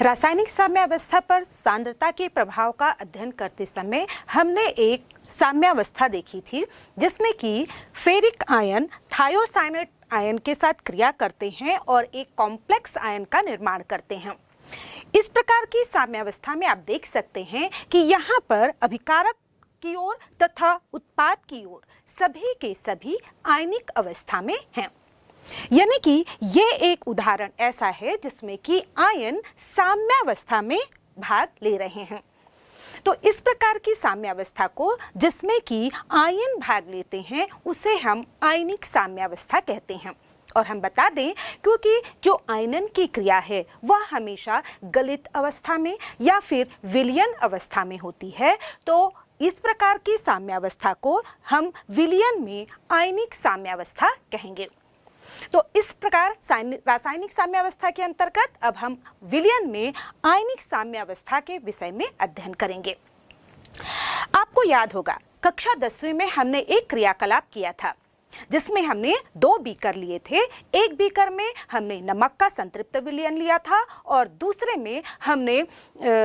रासायनिक साम्यावस्था पर सांद्रता के प्रभाव का अध्ययन करते समय हमने एक साम्यावस्था देखी थी जिसमें कि फेरिक आयन थायोसाइनेट आयन के साथ क्रिया करते हैं और एक कॉम्प्लेक्स आयन का निर्माण करते हैं। इस प्रकार की साम्यावस्था में आप देख सकते हैं कि यहाँ पर अभिकारक की ओर तथा उत्पाद की ओर सभी के सभी आयनिक अवस्था में हैं। यानी कि ये एक उदाहरण ऐसा है जिसमें कि आयन साम्यावस्था में भाग ले रहे हैं। तो इस प्रकार की साम्यावस्था को जिसमें कि आयन भाग लेते हैं उसे हम आयनिक साम्यावस्था कहते हैं। और हम बता दें क्योंकि जो आयनन की क्रिया है वह हमेशा गलित अवस्था में या फिर विलयन अवस्था में होती है, तो इस प्रकार की साम्यावस्था को हम विलयन में आयनिक साम्यावस्था कहेंगे। तो इस प्रकार रासायनिक साम्यावस्था के अंतर्गत अब हम विलयन में आयनिक साम्यावस्था के विषय में अध्ययन करेंगे। आपको याद होगा कक्षा 10वीं में हमने एक क्रियाकलाप किया था जिसमें हमने 2 बीकर लिए थे। एक बीकर में हमने नमक का संतृप्त विलयन लिया था और दूसरे में हमने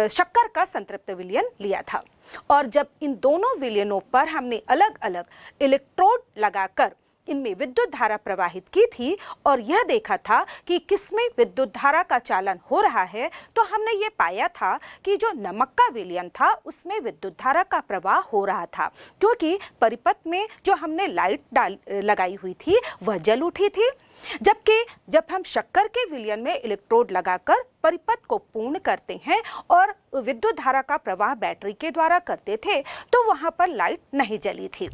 शक्कर का संतृप्त विलयन लिया था। और जब इन दोनों विलयनों पर हमने अलग अलग इलेक्ट्रोड लगाकर इनमें विद्युत धारा प्रवाहित की थी और यह देखा था कि किसमें विद्युत धारा का चालन हो रहा है, तो हमने ये पाया था कि जो नमक का विलयन था उसमें विद्युत धारा का प्रवाह हो रहा था, क्योंकि परिपथ में जो हमने लाइट लगाई हुई थी वह जल उठी थी। जबकि जब हम शक्कर के विलयन में इलेक्ट्रोड लगाकर परिपथ को पूर्ण करते हैं और विद्युत धारा का प्रवाह बैटरी के द्वारा करते थे तो वहाँ पर लाइट नहीं जली थी।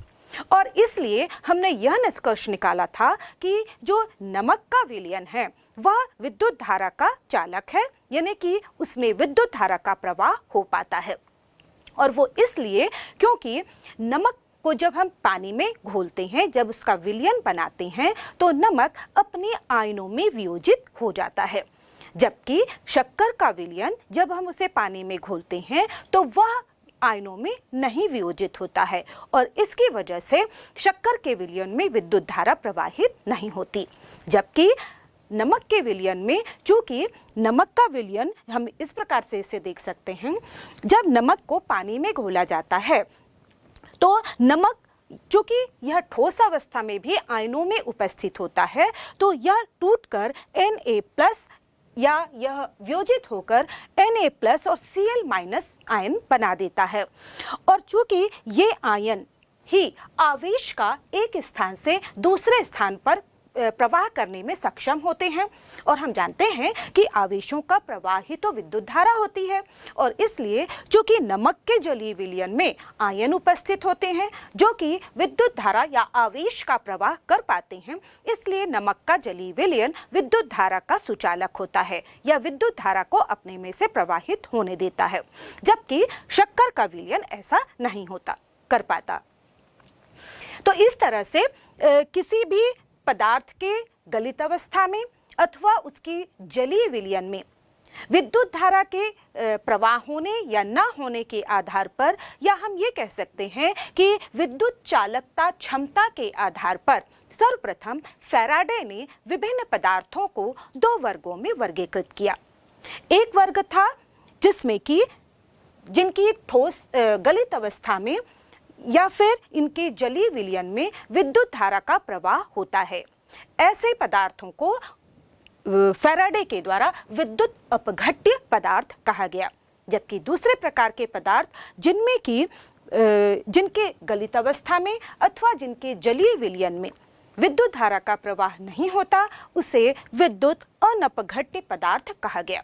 और इसलिए हमने यह निष्कर्ष निकाला था कि जो नमक का विलयन है वह विद्युत धारा का चालक है, यानी कि उसमें विद्युत धारा का प्रवाह हो पाता है। और वो इसलिए क्योंकि नमक को जब हम पानी में घोलते हैं, जब उसका विलयन बनाते हैं तो नमक अपने आयनों में वियोजित हो जाता है, जबकि शक्कर का विलयन जब हम उसे पानी में घोलते हैं तो वह आयनों में नहीं वियोजित होता है और इसकी वजह से शक्कर के विलयन में विद्युत धारा प्रवाहित नहीं होती। जबकि नमक के विलयन में, चूंकि नमक का विलयन हम इस प्रकार से इसे देख सकते हैं, जब नमक को पानी में घोला जाता है तो नमक चूंकि यह ठोस अवस्था में भी आयनों में उपस्थित होता है तो यह टूटकर Na+ या यह वियोजित होकर Na+ और Cl- आयन बना देता है। और चूंकि ये आयन ही आवेश का एक स्थान से दूसरे स्थान पर प्रवाह करने में सक्षम होते हैं और हम जानते हैं कि आवेशों का प्रवाह ही तो विद्युत धारा होती है। और इसलिए चूंकि नमक के जलीय विलयन में आयन उपस्थित होते हैं जो कि विद्युत धारा या आवेश का प्रवाह कर पाते हैं, इसलिए नमक का जलीय विलयन विद्युत धारा का सुचालक होता है या विद्युत धारा को अपने में से प्रवाहित होने देता है, जबकि शक्कर का विलयन ऐसा नहीं होता कर पाता। तो इस तरह से किसी भी पदार्थ के गलित अवस्था में अथवा उसकी जलीय विलयन में विद्युत धारा के प्रवाह होने या न होने के आधार पर, या हम ये कह सकते हैं कि विद्युत चालकता क्षमता के आधार पर सर्वप्रथम फैराडे ने विभिन्न पदार्थों को 2 वर्गों में वर्गीकृत किया। एक वर्ग था जिसमें कि जिनकी ठोस गलित अवस्था में या फिर इनके जलीय विलयन में विद्युत धारा का प्रवाह होता है। ऐसे पदार्थों को फैराडे के द्वारा विद्युत अपघट्य पदार्थ कहा गया। जबकि दूसरे प्रकार के पदार्थ जिनमें कि जिनके गलित अवस्था में अथवा जिनके जलीय विलयन में विद्युत धारा का प्रवाह नहीं होता उसे विद्युत अनपघट्य पदार्थ कहा गया।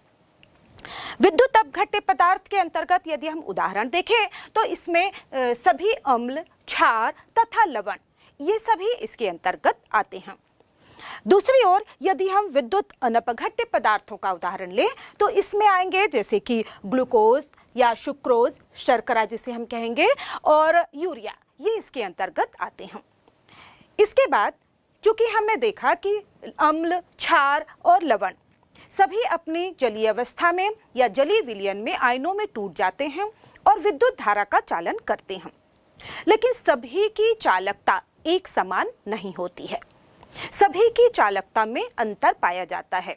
विद्युत अपघट्य पदार्थ के अंतर्गत यदि हम उदाहरण देखें तो इसमें सभी अम्ल, क्षार तथा लवण ये सभी इसके अंतर्गत आते हैं। दूसरी ओर यदि हम विद्युत अनपघट्य पदार्थों का उदाहरण लें तो इसमें आएंगे जैसे कि ग्लूकोज या सुक्रोज, शर्करा जिसे हम कहेंगे, और यूरिया, ये इसके अंतर्गत आते हैं। इसके बाद चूंकि हमने देखा कि अम्ल, क्षार और लवण सभी अपनी जलीय अवस्था में या जलीय विलयन में आयनों में टूट जाते हैं और विद्युत धारा का चालन करते हैं, लेकिन सभी की चालकता एक समान नहीं होती है। सभी की चालकता में अंतर पाया जाता है।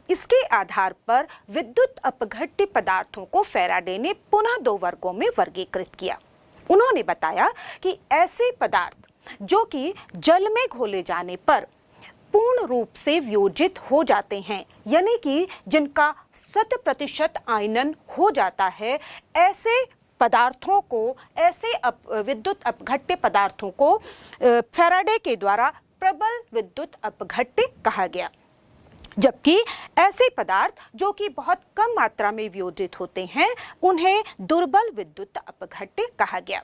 इसके आधार पर विद्युत अपघट्य पदार्थों को फैराडे ने पुनः 2 वर्गों में वर्गीकृत किया। उन्होंने बताया कि ऐसे पदार्थ जो कि जल में घोले जाने पर पूर्ण रूप से वियोजित हो जाते हैं, यानी कि जिनका 100% आयनन हो जाता है, ऐसे पदार्थों को, ऐसे विद्युत अपघट्य पदार्थों को फैराडे के द्वारा प्रबल विद्युत अपघट्य कहा गया। जबकि ऐसे पदार्थ जो कि बहुत कम मात्रा में वियोजित होते हैं, उन्हें दुर्बल विद्युत अपघट्य कहा गया।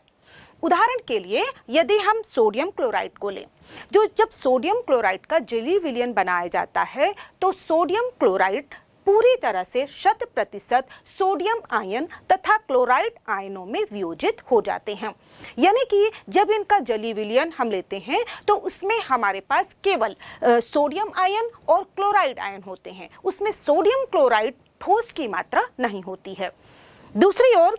उदाहरण के लिए यदि हम सोडियम क्लोराइड को लें, जब सोडियम क्लोराइड का जली विलयन बनाया जाता है तो सोडियम क्लोराइड पूरी तरह से 100% सोडियम आयन तथा क्लोराइड आयनों में वियोजित हो जाते हैं। यानी कि जब इनका जली विलयन हम लेते हैं तो उसमें हमारे पास केवल सोडियम आयन और क्लोराइड आयन होते हैं, उसमें सोडियम क्लोराइड ठोस की मात्रा नहीं होती है। दूसरी ओर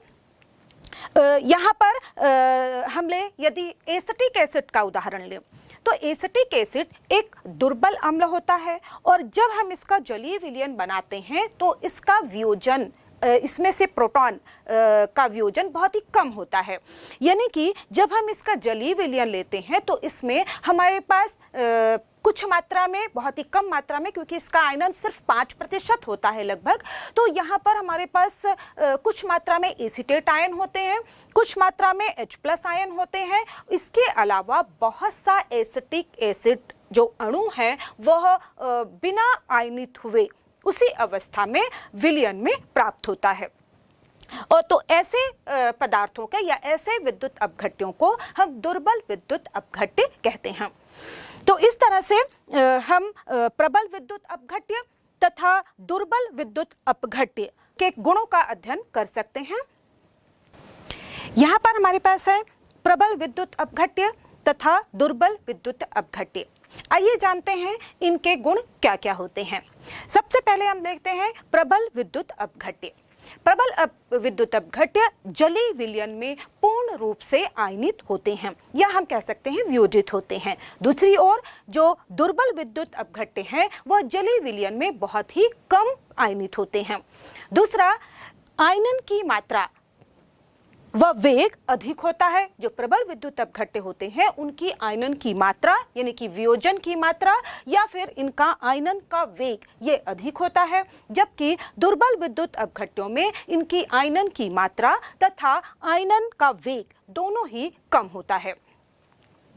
यहाँ पर हम ले यदि एसिटिक एसिड का उदाहरण लें तो एसिटिक एसिड एक दुर्बल अम्ल होता है और जब हम इसका जलीय विलयन बनाते हैं तो इसका वियोजन, इसमें से प्रोटॉन का वियोजन बहुत ही कम होता है। यानी कि जब हम इसका जलीय विलयन लेते हैं तो इसमें हमारे पास कुछ मात्रा में, बहुत ही कम मात्रा में, क्योंकि इसका आयनन सिर्फ 5% होता है लगभग, तो यहाँ पर हमारे पास कुछ मात्रा में एसीटेट आयन होते हैं, कुछ मात्रा में H+ आयन होते हैं। इसके अलावा बहुत सा एसिटिक एसिड जो अणु है वह बिना आयनित हुए उसी अवस्था में विलयन में प्राप्त होता है। और तो ऐसे पदार्थों के या ऐसे विद्युत अपघट्यों को हम दुर्बल विद्युत अपघट्य कहते हैं। तो इस तरह से हम प्रबल विद्युत अपघट्य तथा दुर्बल विद्युत अपघट्य के गुणों का अध्ययन कर सकते हैं। यहाँ पर हमारे पास है प्रबल विद्युत अपघट्य तथा दुर्बल विद्युत अपघट्य। आइए जानते हैं इनके गुण क्या क्या होते हैं। सबसे पहले हम देखते हैं प्रबल विद्युत अपघट्य। प्रबल विद्युत अपघट्य जलीय विलयन में पूर्ण रूप से आयनित होते हैं या हम कह सकते हैं वियोजित होते हैं। दूसरी ओर जो दुर्बल विद्युत अपघट्य हैं वह जलीय विलयन में बहुत ही कम आयनित होते हैं। दूसरा, आयनन की मात्रा वह वेग अधिक होता है। जो प्रबल विद्युत अपघट्य होते हैं उनकी आयनन की मात्रा यानी कि वियोजन की मात्रा या फिर इनका आयनन का वेग ये अधिक होता है, जबकि दुर्बल विद्युत अपघट्यों में इनकी आयनन की मात्रा तथा आयनन का वेग दोनों ही कम होता है।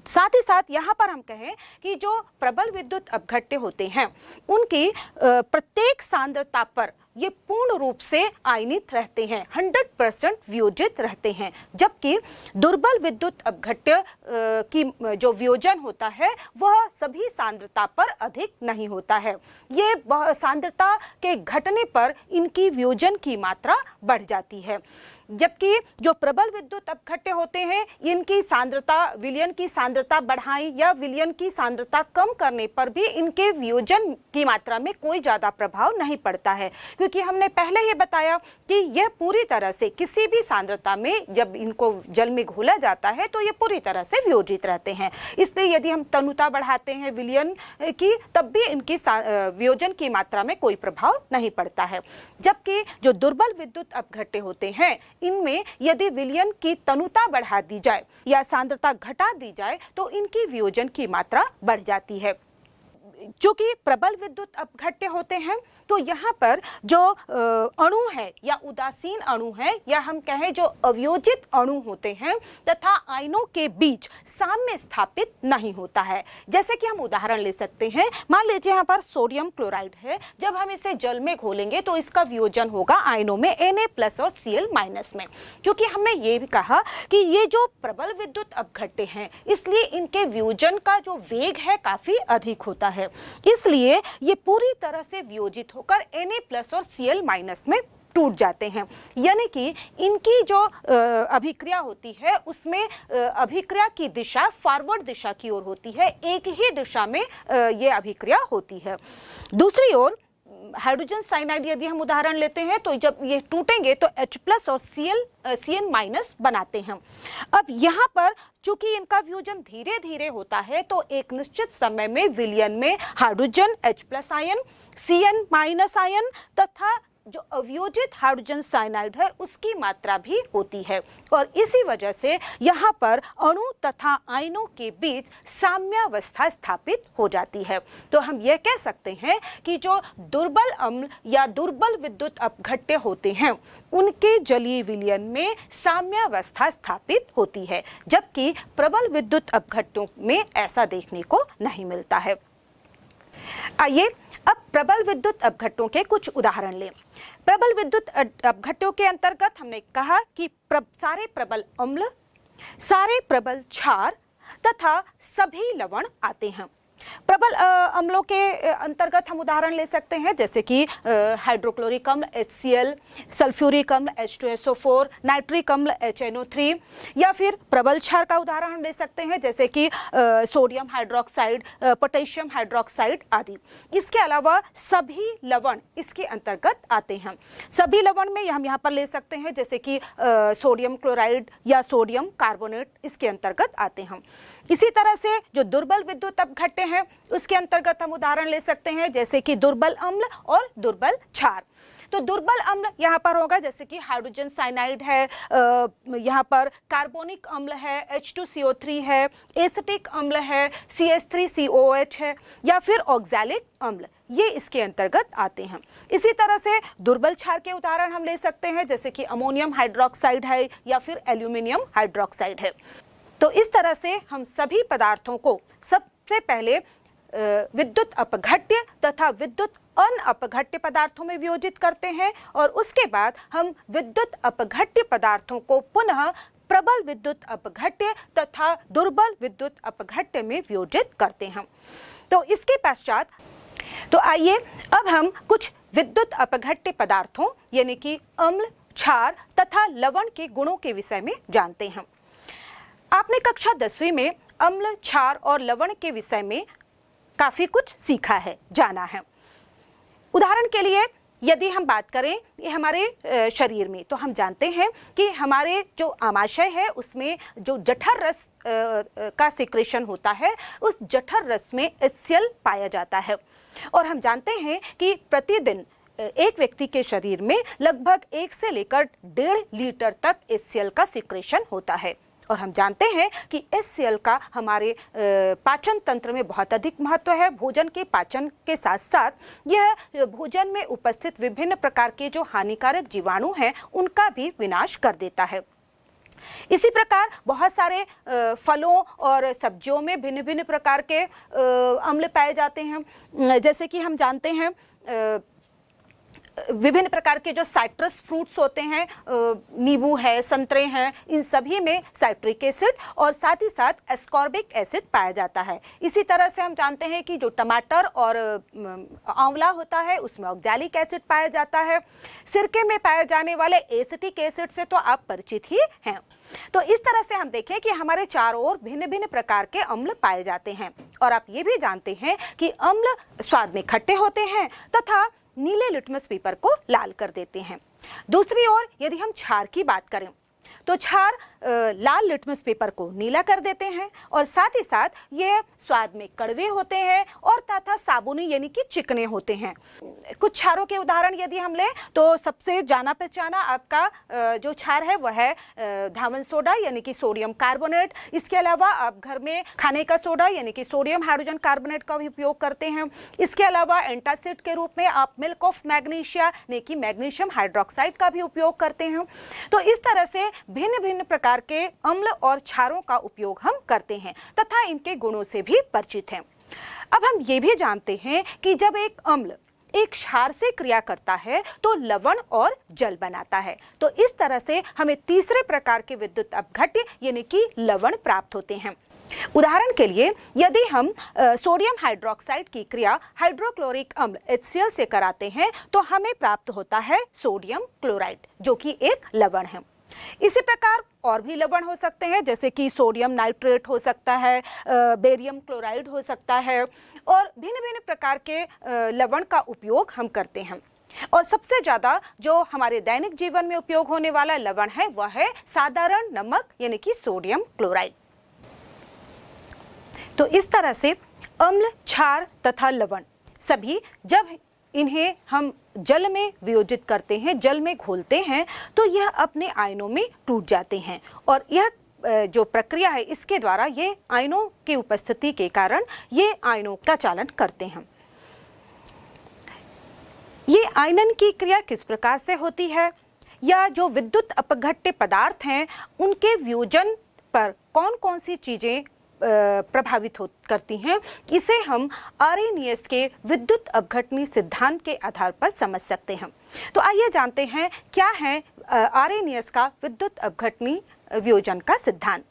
साथ ही साथ यहाँ पर हम कहें कि जो प्रबल विद्युत अपघट्य होते हैं उनकी प्रत्येक सांद्रता पर ये पूर्ण रूप से आयनित रहते हैं, 100% वियोजित रहते हैं, जबकि दुर्बल विद्युत अपघट्य की जो वियोजन होता है वह सभी सांद्रता पर अधिक नहीं होता है। ये सांद्रता के घटने पर इनकी वियोजन की मात्रा बढ़ जाती है, जबकि जो प्रबल विद्युत अपघट्य होते हैं इनकी सांद्रता, विलयन की सांद्रता बढ़ाएं या विलयन की सांद्रता कम करने पर भी इनके वियोजन की मात्रा में कोई ज़्यादा प्रभाव नहीं पड़ता है, क्योंकि हमने पहले ये बताया कि यह पूरी तरह से किसी भी सांद्रता में जब इनको जल में घोला जाता है तो ये पूरी तरह से वियोजित रहते हैं। इसलिए यदि हम तनुता बढ़ाते हैं विलयन की तब भी इनकी वियोजन की मात्रा में कोई प्रभाव नहीं पड़ता है। जबकि जो दुर्बल विद्युत अपघट्य होते हैं इनमें यदि विलयन की तनुता बढ़ा दी जाए या सांद्रता घटा दी जाए तो इनकी वियोजन की मात्रा बढ़ जाती है। चूंकि प्रबल विद्युत अपघट्य होते हैं तो यहाँ पर जो अणु है या उदासीन अणु है या हम कहें जो अवियोजित अणु होते हैं तथा आयनों के बीच साम्य स्थापित नहीं होता है। जैसे कि हम उदाहरण ले सकते हैं, मान लीजिए यहाँ पर सोडियम क्लोराइड है, जब हम इसे जल में घोलेंगे तो इसका वियोजन होगा आयनों में Na+ और Cl- में, क्योंकि हमने ये भी कहा कि ये जो प्रबल विद्युत अपघट्य हैं इसलिए इनके वियोजन का जो वेग है काफी अधिक होता है, इसलिए ये पूरी तरह से वियोजित होकर Na+ और Cl- में टूट जाते हैं। यानी कि इनकी जो अभिक्रिया होती है उसमें अभिक्रिया की दिशा फॉरवर्ड दिशा की ओर होती है, एक ही दिशा में ये अभिक्रिया होती है। दूसरी ओर हाइड्रोजन साइनाइड यदि हम उदाहरण लेते हैं तो जब ये टूटेंगे तो H+ और CN- बनाते हैं। अब यहाँ पर चूंकि इनका फ्यूजन धीरे धीरे होता है तो एक निश्चित समय में विलयन में hydrogen H+ ion, CN- ion तथा जो अवयोजित हाइड्रोजन साइनाइड है उसकी मात्रा भी होती है और इसी वजह से यहाँ पर अणु तथा आयनों के बीच साम्यावस्था स्थापित हो जाती है। तो हम यह कह सकते हैं कि जो दुर्बल अम्ल या दुर्बल विद्युत अपघट्य होते हैं उनके जलीय विलयन में साम्यावस्था स्थापित होती है, जबकि प्रबल विद्युत अपघट्यों में ऐसा देखने को नहीं मिलता है। आइए अब प्रबल विद्युत अपघट्यों के कुछ उदाहरण लें। प्रबल विद्युत अपघट्यों के अंतर्गत हमने कहा कि सारे प्रबल अम्ल, सारे प्रबल क्षार तथा सभी लवण आते हैं। प्रबल अम्लों के अंतर्गत हम उदाहरण ले सकते हैं जैसे कि हाइड्रोक्लोरिक अम्ल HCl, सल्फ्यूरिक अम्ल H2SO4, नाइट्रिक अम्ल HNO3 या फिर प्रबल क्षार का उदाहरण हम ले सकते हैं जैसे कि सोडियम हाइड्रोक्साइड, पोटेशियम हाइड्रोक्साइड आदि। इसके अलावा सभी लवण इसके अंतर्गत आते हैं। सभी लवण में हम यहाँ पर ले सकते हैं जैसे कि सोडियम क्लोराइड या सोडियम कार्बोनेट इसके अंतर्गत आते हैं। इसी तरह से जो दुर्बल विद्युत अपघट्य हैं उसके अंतर्गत हम उदाहरण ले सकते हैं जैसे कि दुर्बल अम्ल और दुर्बल क्षार। तो दुर्बल अम्ल यहाँ पर होगा जैसे कि हाइड्रोजन साइनाइड है, यहाँ पर कार्बोनिक अम्ल है, H2CO3 है, एसिटिक अम्ल है, CH3COH है या फिर ऑक्सैलिक अम्ल, ये इसके अंतर्गत आते हैं। इसी तरह से दुर्बल क्षार के उदाहरण हम ले सकते हैं जैसे कि अमोनियम हाइड्रोक्साइड है या फिर एल्यूमिनियम हाइड्रोक्साइड है। तो इस तरह से हम सभी पदार्थों को सबसे पहले विद्युत अपघट्य तथा विद्युत अनअपघट्य पदार्थों में वियोजित करते हैं और उसके बाद हम विद्युत अपघट्य पदार्थों को पुनः प्रबल विद्युत अपघट्य तथा दुर्बल विद्युत अपघट्य में वियोजित करते हैं। तो इसके पश्चात तो आइए अब हम कुछ विद्युत अपघट्य पदार्थों यानी कि अम्ल, क्षार तथा लवण के गुणों के विषय में जानते हैं। आपने कक्षा 10वीं में अम्ल, क्षार और लवण के विषय में काफी कुछ सीखा है, जाना है। उदाहरण के लिए यदि हम बात करें ये हमारे शरीर में तो हम जानते हैं कि हमारे जो आमाशय है उसमें जो जठर रस का सिक्रेशन होता है उस जठर रस में HCl पाया जाता है और हम जानते हैं कि प्रतिदिन एक व्यक्ति के शरीर में लगभग 1 से लेकर 1.5 लीटर तक HCl का सिक्रेशन होता है और हम जानते हैं कि HCl का हमारे पाचन तंत्र में बहुत अधिक महत्व है। भोजन के पाचन के साथ साथ यह भोजन में उपस्थित विभिन्न प्रकार के जो हानिकारक जीवाणु हैं उनका भी विनाश कर देता है। इसी प्रकार बहुत सारे फलों और सब्जियों में भिन्न भिन्न प्रकार के अम्ल पाए जाते हैं जैसे कि हम जानते हैं विभिन्न प्रकार के जो साइट्रस फ्रूट्स होते हैं, नींबू है, संतरे हैं, इन सभी में साइट्रिक एसिड और साथ ही साथ एस्कॉर्बिक एसिड पाया जाता है। इसी तरह से हम जानते हैं कि जो टमाटर और आंवला होता है उसमें ऑक्सैलिक एसिड पाया जाता है। सिरके में पाए जाने वाले एसिटिक एसिड से तो आप परिचित ही हैं। तो इस तरह से हम देखें कि हमारे चारों ओर भिन्न भिन्न प्रकार के अम्ल पाए जाते हैं और आप ये भी जानते हैं कि अम्ल स्वाद में खट्टे होते हैं तथा नीले लिटमस पेपर को लाल कर देते हैं। दूसरी ओर यदि हम क्षार की बात करें तो क्षार लाल लिटमस पेपर को नीला कर देते हैं और साथ ही साथ यह स्वाद में कड़वे होते हैं और तथा साबुनी यानी कि चिकने होते हैं। कुछ क्षारों के उदाहरण यदि हम लें तो सबसे जाना पहचाना आपका जो क्षार है वह है धावन सोडा यानी कि सोडियम कार्बोनेट। इसके अलावा आप घर में खाने का सोडा यानी कि सोडियम हाइड्रोजन कार्बोनेट का भी उपयोग करते हैं। इसके अलावा एंटासिड के रूप में आप मिल्क ऑफ मैग्नीशिया यानी कि मैग्नीशियम हाइड्रोक्साइड का भी उपयोग करते हैं। तो इस तरह से भिन्न भिन्न प्रकार के अम्ल और क्षारों का उपयोग हम करते हैं तथा इनके गुणों से भी परिचित हैं। अब हम ये भी जानते हैं कि जब एक अम्ल एक क्षार से क्रिया करता है तो लवण और जल बनाता है। तो इस तरह से हमें तीसरे प्रकार के विद्युत अपघट्य यानी कि लवण प्राप्त होते हैं। उदाहरण के लिए यदि हम सोडियम हाइड्रोक्साइड की क्रिया हाइड्रोक्लोरिक अम्ल HCl से कराते हैं तो हमें प्राप्त होता है सोडियम क्लोराइड जो कि एक लवण है। इसी प्रकार और भी लवण हो सकते हैं, जैसे कि सोडियम नाइट्रेट हो सकता है, बेरियम क्लोराइड हो सकता है, और भिन्न भिन्न प्रकार के लवण का उपयोग हम करते हैं। और सबसे ज़्यादा जो हमारे दैनिक जीवन में उपयोग होने वाला लवण है वह है साधारण नमक यानी कि सोडियम क्लोराइड। तो इस तरह से अम्ल, क्षार तथा लवण सभी जब इन्हें हम जल में वियोजित करते हैं, जल में घोलते हैं, तो यह अपने आयनों में टूट जाते हैं। और यह जो प्रक्रिया है इसके द्वारा ये आयनों की उपस्थिति के कारण ये आयनों का चालन करते हैं। ये आयनन की क्रिया किस प्रकार से होती है, या जो विद्युत अपघट्य पदार्थ हैं उनके वियोजन पर कौन कौन सी चीज़ें प्रभावित करती हैं, इसे हम आर्हेनियस के विद्युत अपघटनी सिद्धांत के आधार पर समझ सकते हैं। तो आइए जानते हैं क्या है आर्हेनियस का विद्युत अपघटनी वियोजन का सिद्धांत।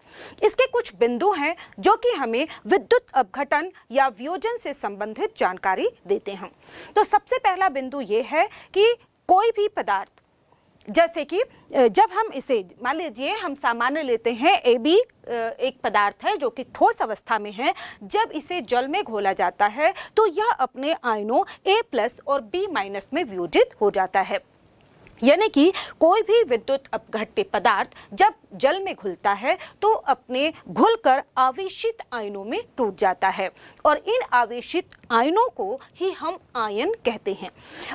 इसके कुछ बिंदु हैं जो कि हमें विद्युत अपघटन या वियोजन से संबंधित जानकारी देते हैं। तो सबसे पहला बिंदु ये है कि कोई भी पदार्थ, जैसे कि जब हम इसे मान लीजिए हम सामान्य लेते हैं AB एक पदार्थ है जो कि ठोस अवस्था में है, जब इसे जल में घोला जाता है तो यह अपने आयनों A+ और B- में वियोजित हो जाता है। यानी कि कोई भी विद्युत अपघट्य पदार्थ जब जल में घुलता है तो अपने घुलकर आवेशित आयनों में टूट जाता है, और इन आवेशित आयनों को ही हम आयन कहते हैं।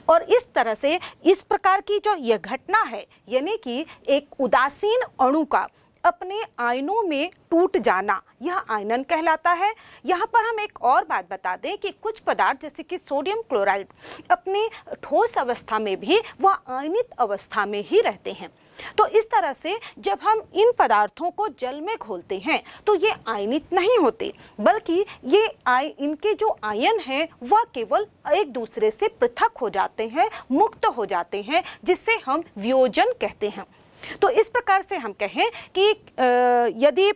और इस तरह से इस प्रकार की जो यह घटना है, यानी कि एक उदासीन अणु का अपने आयनों में टूट जाना, यह आयनन कहलाता है। यहाँ पर हम एक और बात बता दें कि कुछ पदार्थ जैसे कि सोडियम क्लोराइड अपने ठोस अवस्था में भी वह आयनित अवस्था में ही रहते हैं। तो इस तरह से जब हम इन पदार्थों को जल में घोलते हैं तो ये आयनित नहीं होते, बल्कि ये इनके जो आयन हैं वह केवल एक दूसरे से पृथक हो जाते हैं, मुक्त हो जाते हैं, जिससे हम वियोजन कहते हैं। तो इस प्रकार से हम कहें कि यदि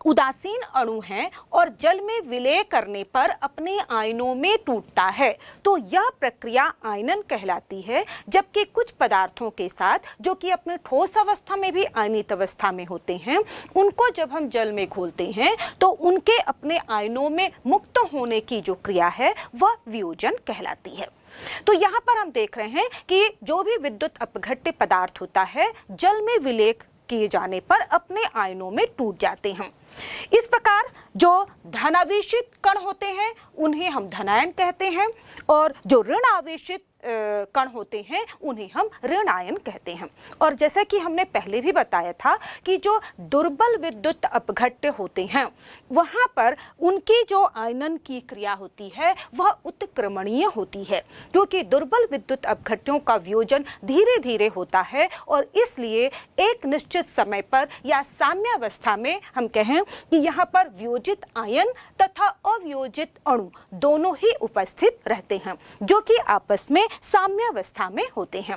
उदासीन अणु हैं और जल में विलय करने पर अपने आयनों में टूटता है तो यह प्रक्रिया आयनन कहलाती है। जबकि कुछ पदार्थों के साथ जो कि अपने ठोस अवस्था में भी आयनित अवस्था में होते हैं, उनको जब हम जल में घोलते हैं तो उनके अपने आयनों में मुक्त होने की जो क्रिया है वह वियोजन कहलाती है। तो यहाँ पर हम देख रहे हैं कि जो भी विद्युत अपघट्य पदार्थ होता है जल में विलय किए जाने पर अपने आयनों में टूट जाते हैं। इस प्रकार जो धनावेशित कण होते हैं उन्हें हम धनायन कहते हैं, और जो ऋण आवेशित कण होते हैं उन्हें हम ऋणायन कहते हैं। और जैसा कि हमने पहले भी बताया था कि जो दुर्बल विद्युत अपघट्य होते हैं वहाँ पर उनकी जो आयनन की क्रिया होती है वह उत्क्रमणीय होती है, क्योंकि दुर्बल विद्युत अपघट्यों का वियोजन धीरे धीरे होता है, और इसलिए एक निश्चित समय पर या साम्यावस्था में हम कहें कि यहाँ पर वियोजित आयन तथा अवियोजित अणु दोनों ही उपस्थित रहते हैं, जो कि आपस में साम्यावस्था में होते हैं।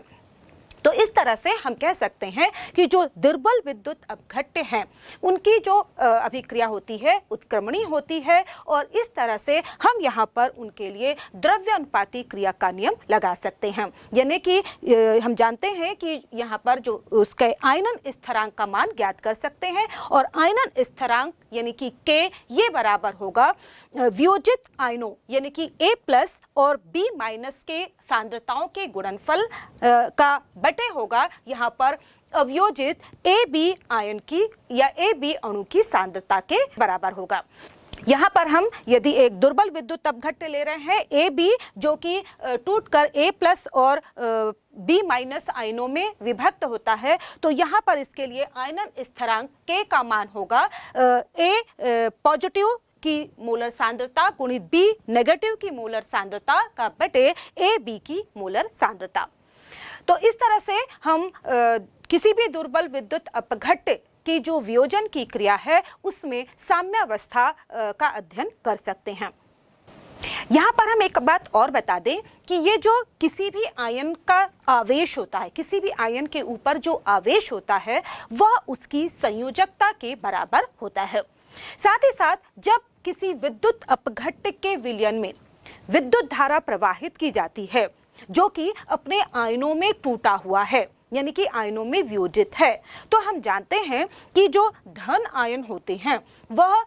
तो इस तरह से हम कह सकते हैं कि जो दुर्बल विद्युत अपघट्य हैं उनकी जो अभिक्रिया होती है उत्क्रमणीय होती है, और इस तरह से हम यहाँ पर उनके लिए द्रव्य अनुपाती क्रिया का नियम लगा सकते हैं। यानी कि हम जानते हैं कि यहाँ पर जो उसके आयनन स्थिरांक का मान ज्ञात कर सकते हैं, और आयनन स्थिरांक यानी कि K ये बराबर होगा वियोजित आयनों यानी कि A+ और B- के सांद्रताओं के गुणनफल का बटे होगा यहाँ पर अवयोजित AB आयन की या AB अणु की सांद्रता के बराबर होगा। यहाँ पर हम यदि एक दुर्बल विद्युत अपघट्य ले रहे हैं AB जो कि टूटकर A+ और B- आयनों में विभक्त होता है, तो यहाँ पर इसके लिए आयनन स्थिरांक K का मान होगा A पॉजिटिव की मोलर सांद्रता गुणित B नेगेटिव की मोलर सांद्रता का बटे AB की मोलर सांद्रता। तो इस तरह से हम किसी भी दुर्बल विद्युत अपघट्य की जो वियोजन की क्रिया है उसमें साम्यावस्था का अध्ययन कर सकते हैं। यहाँ पर हम एक बात और बता दें कि ये जो किसी भी आयन का आवेश होता है, किसी भी आयन के ऊपर जो आवेश होता है वह उसकी संयोजकता के बराबर होता है। साथ ही साथ जब किसी विद्युत अपघट्य के विलयन में विद्युत धारा प्रवाहित की जाती है जो कि अपने आयनों में टूटा हुआ है, यानी कि आयनों में वियोजित है। तो हम जानते हैं कि जो धन आयन होते हैं वह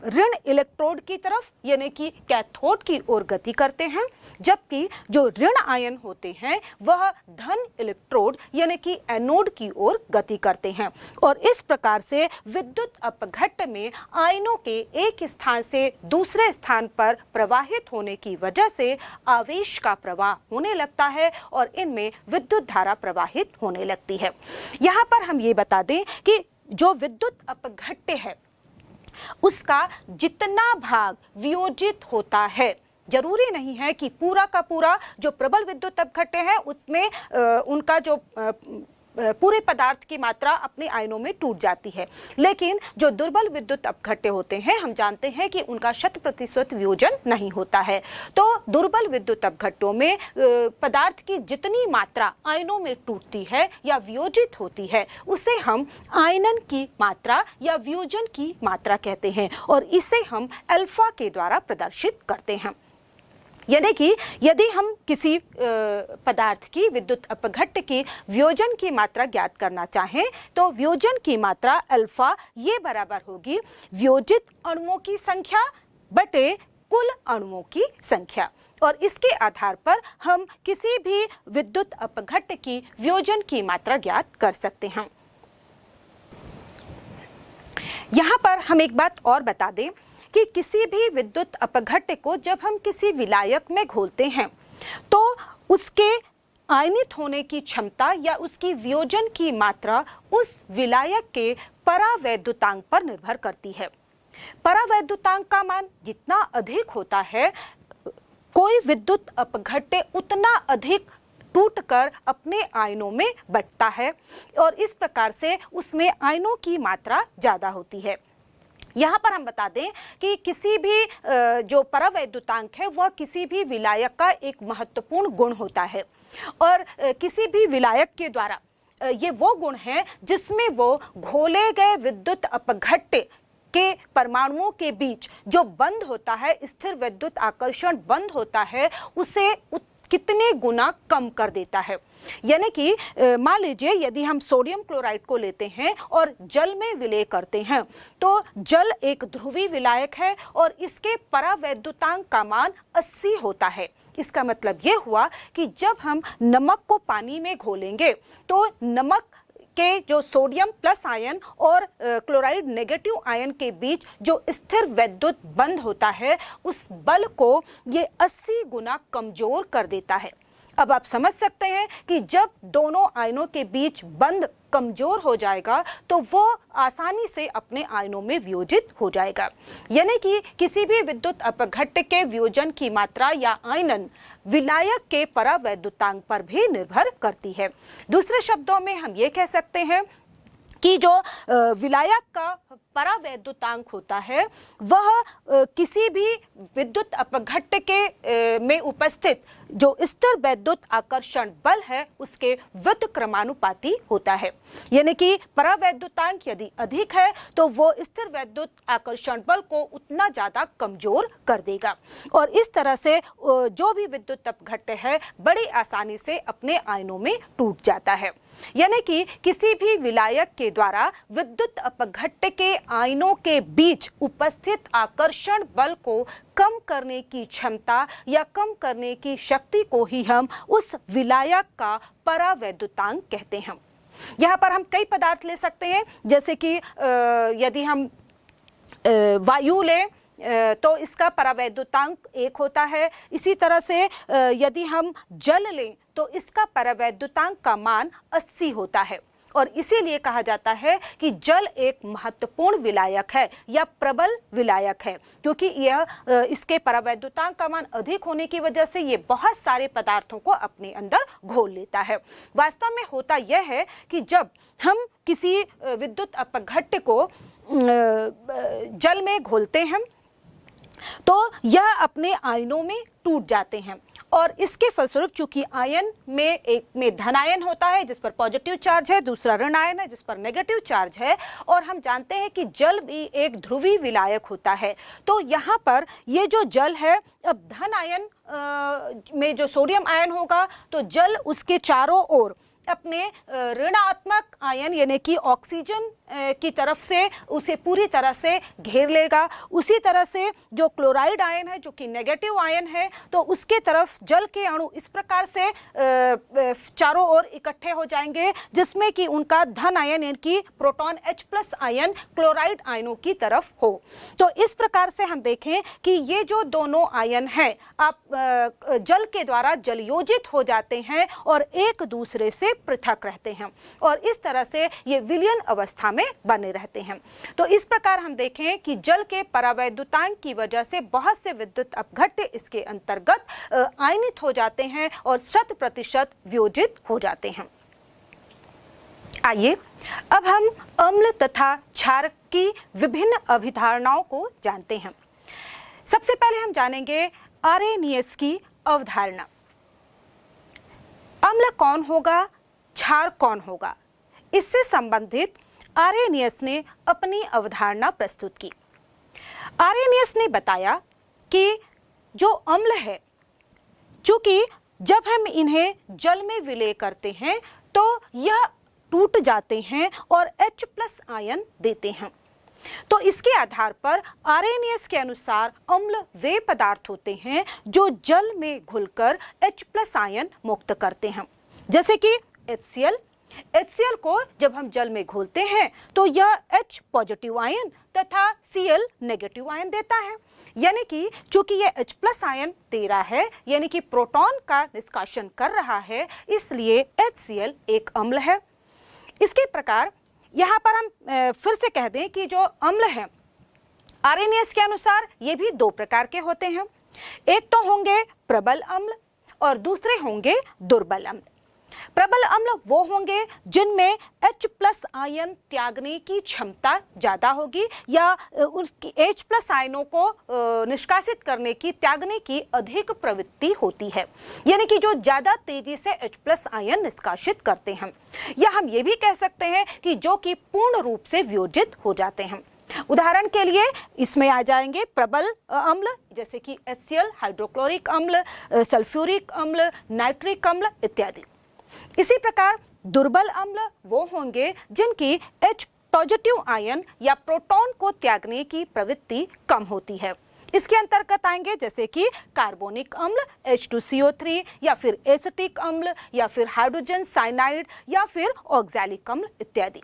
ऋण इलेक्ट्रोड की तरफ यानी कि कैथोड की ओर गति करते हैं, जबकि जो ऋण आयन होते हैं वह धन इलेक्ट्रोड यानी कि एनोड की ओर गति करते हैं। और इस प्रकार से विद्युत अपघट्ट में आयनों के एक स्थान से दूसरे स्थान पर प्रवाहित होने की वजह से आवेश का प्रवाह होने लगता है और इनमें विद्युत धारा प्रवाहित होने लगती है। यहाँ पर हम ये बता दें कि जो विद्युत अपघट्ट है उसका जितना भाग वियोजित होता है, जरूरी नहीं है कि पूरा का पूरा जो प्रबल विद्युत अपघट्ट है उसमें उनका जो पूरे पदार्थ की मात्रा अपने आयनों में टूट जाती है, लेकिन जो दुर्बल विद्युत अपघट्ट होते हैं हम जानते हैं कि उनका 100% वियोजन नहीं होता है। तो दुर्बल विद्युत अपघट्टों में पदार्थ की जितनी मात्रा आयनों में टूटती है या वियोजित होती है उसे हम आयनन की मात्रा या वियोजन की मात्रा कहते हैं और इसे हम अल्फा के द्वारा प्रदर्शित करते हैं। यानी कि यदि हम किसी पदार्थ की विद्युत अपघट्ट की वियोजन की मात्रा ज्ञात करना चाहें तो वियोजन की मात्रा अल्फा ये बराबर होगी वियोजित अणुओं की संख्या बटे कुल अणुओं की संख्या, और इसके आधार पर हम किसी भी विद्युत अपघट्ट की वियोजन की मात्रा ज्ञात कर सकते हैं। यहाँ पर हम एक बात और बता दें कि किसी भी विद्युत अपघट्ट को जब हम किसी विलायक में घोलते हैं तो उसके आयनित होने की क्षमता या उसकी वियोजन की मात्रा उस विलायक के परावैद्युतांक पर निर्भर करती है। परावैद्युतांक का मान जितना अधिक होता है कोई विद्युत अपघट्ट उतना अधिक टूटकर अपने आयनों में बंटता है और इस प्रकार से उसमें आयनों की मात्रा ज़्यादा होती है। यहाँ पर हम बता दें कि किसी भी जो परावैद्युतांक है वह किसी भी विलायक का एक महत्वपूर्ण गुण होता है और किसी भी विलायक के द्वारा ये वो गुण है जिसमें वो घोले गए विद्युत अपघट्ट के परमाणुओं के बीच जो बंध होता है, स्थिर विद्युत आकर्षण बंध होता है, उसे कितने गुना कम कर देता है। यानी कि मान लीजिए यदि हम सोडियम क्लोराइड को लेते हैं और जल में विलय करते हैं तो जल एक ध्रुवीय विलायक है और इसके परावैद्युतांक का मान 80 होता है। इसका मतलब ये हुआ कि जब हम नमक को पानी में घोलेंगे तो नमक के जो सोडियम प्लस आयन और क्लोराइड नेगेटिव आयन के बीच जो स्थिर वैद्युत बंध होता है उस बल को ये 80 गुना कमजोर कर देता है। अब आप समझ सकते हैं कि जब दोनों आयनों के बीच बंध कमजोर हो जाएगा तो वो आसानी से अपने आयनों में वियोजित हो जाएगा। यानी कि किसी भी विद्युत अपघट्ट के वियोजन की मात्रा या आयनन विलायक के परावैद्युतांक पर भी निर्भर करती है। दूसरे शब्दों में हम ये कह सकते हैं कि जो विलायक का परावैद्युतांक होता है वह किसी भी विद्युत अपघट्ट के में उपस्थित जो स्थिर वैद्युत आकर्षण बल है उसके व्युत्क्रमानुपाती होता है। यानी कि परावैद्युतांक यदि अधिक है तो वो स्थिर वैद्युत आकर्षण बल को उतना ज़्यादा कमजोर कर देगा और इस तरह से जो भी विद्युत अपघट्ट है बड़ी आसानी से अपने आयनों में टूट जाता है। यानी कि किसी भी विलायक के द्वारा विद्युत अपघट्ट के आयनों के बीच उपस्थित आकर्षण बल को कम करने की क्षमता या कम करने की शक्ति को ही हम उस विलायक का परावैद्युतांक कहते हैं। यहाँ पर हम कई पदार्थ ले सकते हैं, जैसे कि यदि हम वायु लें तो इसका परावैद्युतांक 1 होता है। इसी तरह से यदि हम जल लें तो इसका परावैद्युतांक का मान 80 होता है और इसीलिए कहा जाता है कि जल एक महत्वपूर्ण विलायक है या प्रबल विलायक है, क्योंकि यह इसके परावैद्युतांक का मान अधिक होने की वजह से ये बहुत सारे पदार्थों को अपने अंदर घोल लेता है। वास्तव में होता यह है कि जब हम किसी विद्युत अपघट्ट को जल में घोलते हैं तो यह अपने आयनों में टूट जाते हैं और इसके फलस्वरूप चूंकि आयन में एक में धन आयन होता है जिस पर पॉजिटिव चार्ज है, दूसरा ऋण आयन है जिस पर नेगेटिव चार्ज है, और हम जानते हैं कि जल भी एक ध्रुवीय विलायक होता है। तो यहाँ पर ये जो जल है, अब धन आयन में जो सोडियम आयन होगा तो जल उसके चारों ओर अपने ऋणात्मक आयन यानी कि ऑक्सीजन की तरफ से उसे पूरी तरह से घेर लेगा। उसी तरह से जो क्लोराइड आयन है, जो कि नेगेटिव आयन है, तो उसके तरफ जल के अणु इस प्रकार से चारों ओर इकट्ठे हो जाएंगे, जिसमें कि उनका धन आयन यानी कि प्रोटॉन H+ आयन क्लोराइड आयनों की तरफ हो। तो इस प्रकार से हम देखें कि ये जो दोनों आयन हैं आप जल के द्वारा जलयोजित हो जाते हैं और एक दूसरे से पृथक रहते हैं, और इस तरह से ये विलयन अवस्था में बने रहते हैं। तो इस प्रकार हम देखें कि जल के परावैद्युतांक की वजह से बहुत से विद्युत अपघट्य इसके अंतर्गत आयनित हो जाते हैं और 100% वियोजित हो जाते हैं। आइए अब हम अम्ल तथा क्षारक की विभिन्न अभिधारणाओं को जानते हैं। सबसे पहले हम जानेंगे आरेनियस की अवधारणा। अम्ल कौन होगा, क्षार कौन होगा, इससे संबंधित आरेनियस ने अपनी अवधारणा प्रस्तुत की। आरेनियस ने बताया कि जो अम्ल है, चूंकि जब हम इन्हें जल में विलय करते हैं तो यह टूट जाते हैं और H+ आयन देते हैं। तो इसके आधार पर आरेनियस के अनुसार अम्ल वे पदार्थ होते हैं जो जल में घुलकर H+ आयन मुक्त करते हैं, जैसे कि HCl। HCl को जब हम जल में घोलते हैं तो यह H+ आयन तथा Cl नेगेटिव आयन देता है, यानी कि चूंकि यह H+ आयन दे रहा है, यानी कि प्रोटॉन का निष्कासन कर रहा है, इसलिए HCl एक अम्ल है। इसके प्रकार यहाँ पर हम फिर से कह दें कि जो अम्ल हैं आरेनियस के अनुसार ये भी 2 प्रकार के होते हैं। एक तो होंगे प्रबल अम्ल और दूसरे होंगे दुर्बल अम्ल। प्रबल अम्ल वो होंगे जिनमें H+ आयन त्यागने की क्षमता ज़्यादा होगी या उसकी H+ आयनों को निष्कासित करने की, त्यागने की अधिक प्रवृत्ति होती है, यानी कि जो ज़्यादा तेजी से H+ आयन निष्कासित करते हैं, या हम ये भी कह सकते हैं कि जो कि पूर्ण रूप से वियोजित हो जाते हैं। उदाहरण के लिए इसमें आ जाएंगे प्रबल अम्ल, जैसे कि HCl, हाइड्रोक्लोरिक अम्ल, सल्फ्यूरिक अम्ल, नाइट्रिक अम्ल इत्यादि। इसी प्रकार दुर्बल अम्ल वो होंगे जिनकी H+ आयन या प्रोटॉन को त्यागने की प्रवृत्ति कम होती है। इसके अंतर्गत आएंगे जैसे कि कार्बोनिक अम्ल H2CO3, या फिर एसिटिक अम्ल, या फिर हाइड्रोजन साइनाइड, या फिर ऑक्सैलिक अम्ल इत्यादि।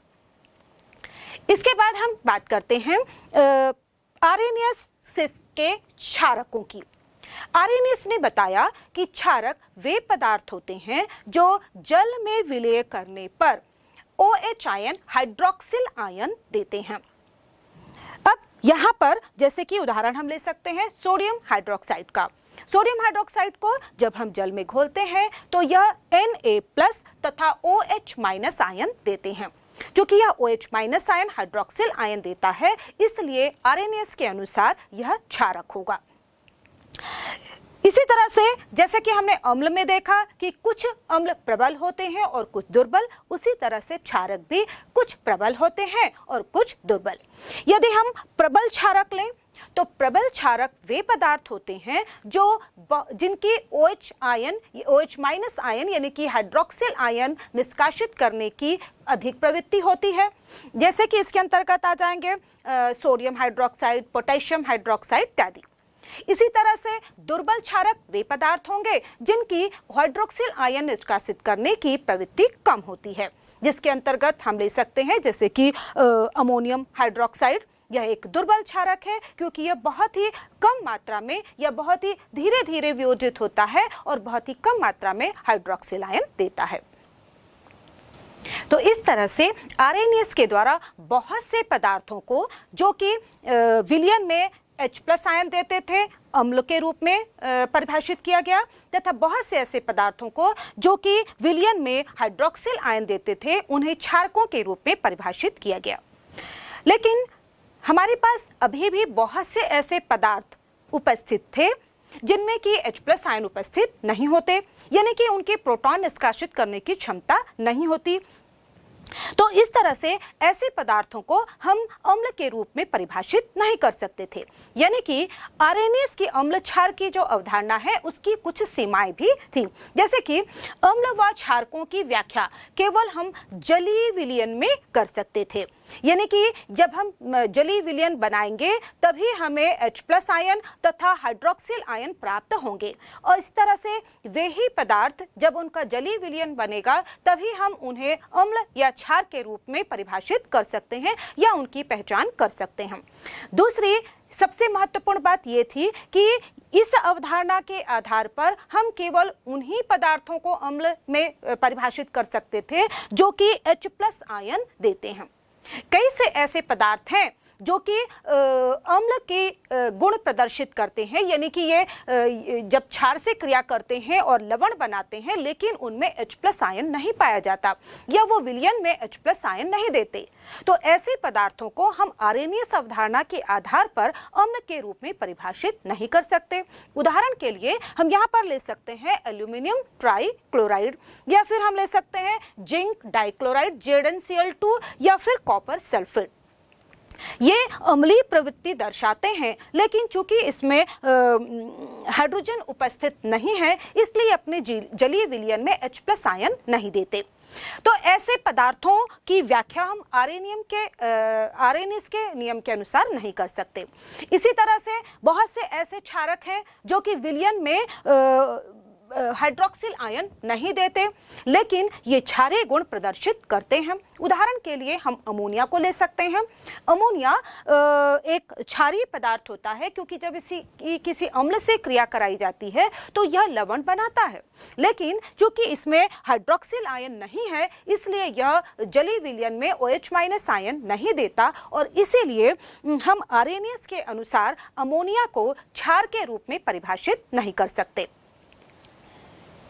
इसके बाद हम बात करते हैं आरेनियस के क्षारकों की। आरेनियस ने बताया कि क्षारक वे पदार्थ होते हैं जो जल में विलय करने पर OH आयन, हाइड्रोक्सिल आयन देते हैं। अब यहाँ पर जैसे कि उदाहरण हम ले सकते हैं सोडियम हाइड्रोक्साइड का। सोडियम हाइड्रोक्साइड को जब हम जल में घोलते हैं तो यह Na+ तथा OH- आयन देते हैं। क्योंकि यह OH- आयन हाइड्रोक्सिल आयन देता है, इसलिए आरेनियस के अनुसार यह क्षारक होगा। इसी तरह से जैसे कि हमने अम्ल में देखा कि कुछ अम्ल प्रबल होते हैं और कुछ दुर्बल, उसी तरह से क्षारक भी कुछ प्रबल होते हैं और कुछ दुर्बल। यदि हम प्रबल क्षारक लें तो प्रबल क्षारक वे पदार्थ होते हैं जो जिनकी OH आयन, OH- आयन यानी कि हाइड्रोक्सिल आयन निष्कासित करने की अधिक प्रवृत्ति होती है, जैसे कि इसके अंतर्गत आ जाएंगे सोडियम हाइड्रोक्साइड, पोटेशियम हाइड्रोक्साइड इत्यादि। इसी तरह से दुर्बल क्षारक वे पदार्थ होंगे जिनकी हाइड्रोक्सिल आयन निष्कासित करने की प्रवृत्ति कम होती है, जिसके अंतर्गत हम ले सकते हैं जैसे कि अमोनियम हाइड्रोक्साइड। यह एक दुर्बल क्षारक है क्योंकि यह बहुत ही कम मात्रा में या बहुत ही धीरे धीरे वियोजित होता है और बहुत ही कम मात्रा में हाइड्रोक्सिल आयन देता है। तो इस तरह से आरेनियस के द्वारा बहुत से पदार्थों को जो कि विलयन में H+ आयन देते थे अम्ल के रूप में परिभाषित किया गया, तथा बहुत से ऐसे पदार्थों को जो कि विलयन में हाइड्रोक्सिल आयन देते थे उन्हें क्षारकों के रूप में परिभाषित किया गया। लेकिन हमारे पास अभी भी बहुत से ऐसे पदार्थ उपस्थित थे जिनमें कि H+ आयन उपस्थित नहीं होते, यानी कि उनके प्रोटॉन निष्कासित करने की क्षमता नहीं होती। तो इस तरह से ऐसे पदार्थों को हम अम्ल के रूप में परिभाषित नहीं कर सकते थे। यानी कि आर्सेनिक की अम्ल क्षार की जो अवधारणा है उसकी कुछ सीमाएं भी थी। जैसे कि अम्ल व क्षारकों की व्याख्या केवल हम जलीय विलयन में कर सकते थे। यानी कि जब हम जलीय विलयन बनाएंगे तभी हमें H+ आयन तथा हाइड्रोक्सिल आयन प्राप्त होंगे, और इस तरह से वे ही पदार्थ जब उनका जलीय विलयन बनेगा तभी हम उन्हें अम्ल या क्षार के रूप में परिभाषित कर सकते हैं या उनकी पहचान कर सकते हैं। दूसरी सबसे महत्वपूर्ण बात ये थी कि इस अवधारणा के आधार पर हम केवल उन्हीं पदार्थों को अम्ल में परिभाषित कर सकते थे जो कि H+ आयन देते हैं। कई से ऐसे पदार्थ हैं जो कि अम्ल के गुण प्रदर्शित करते हैं, यानी कि ये जब क्षार से क्रिया करते हैं और लवण बनाते हैं लेकिन उनमें H+ आयन नहीं पाया जाता या वो विलयन में H+ आयन नहीं देते। तो ऐसे पदार्थों को हम आर्सेनिक अवधारणा के आधार पर अम्ल के रूप में परिभाषित नहीं कर सकते। उदाहरण के लिए हम यहाँ पर ले सकते हैं एल्यूमिनियम ट्राइक्लोराइड, या फिर हम ले सकते हैं जिंक डाइक्लोराइड ZnCl2, या फिर कॉपर सल्फेट। ये अम्लीय प्रवृत्ति दर्शाते हैं, लेकिन चूंकि इसमें हाइड्रोजन उपस्थित नहीं है इसलिए अपने जलीय विलयन में H+ आयन नहीं देते। तो ऐसे पदार्थों की व्याख्या हम आर्सेनिक के नियम के अनुसार नहीं कर सकते। इसी तरह से बहुत से ऐसे क्षारक हैं जो कि विलयन में हाइड्रोक्सिल आयन नहीं देते लेकिन ये क्षारीय गुण प्रदर्शित करते हैं। उदाहरण के लिए हम अमोनिया को ले सकते हैं। अमोनिया एक क्षारीय पदार्थ होता है क्योंकि जब किसी अम्ल से क्रिया कराई जाती है तो यह लवण बनाता है, लेकिन चूंकि इसमें हाइड्रोक्सिल आयन नहीं है इसलिए यह जलीय विलयन में OH- आयन नहीं देता, और इसीलिए हम आर्सेनिक के अनुसार अमोनिया को क्षार के रूप में परिभाषित नहीं कर सकते।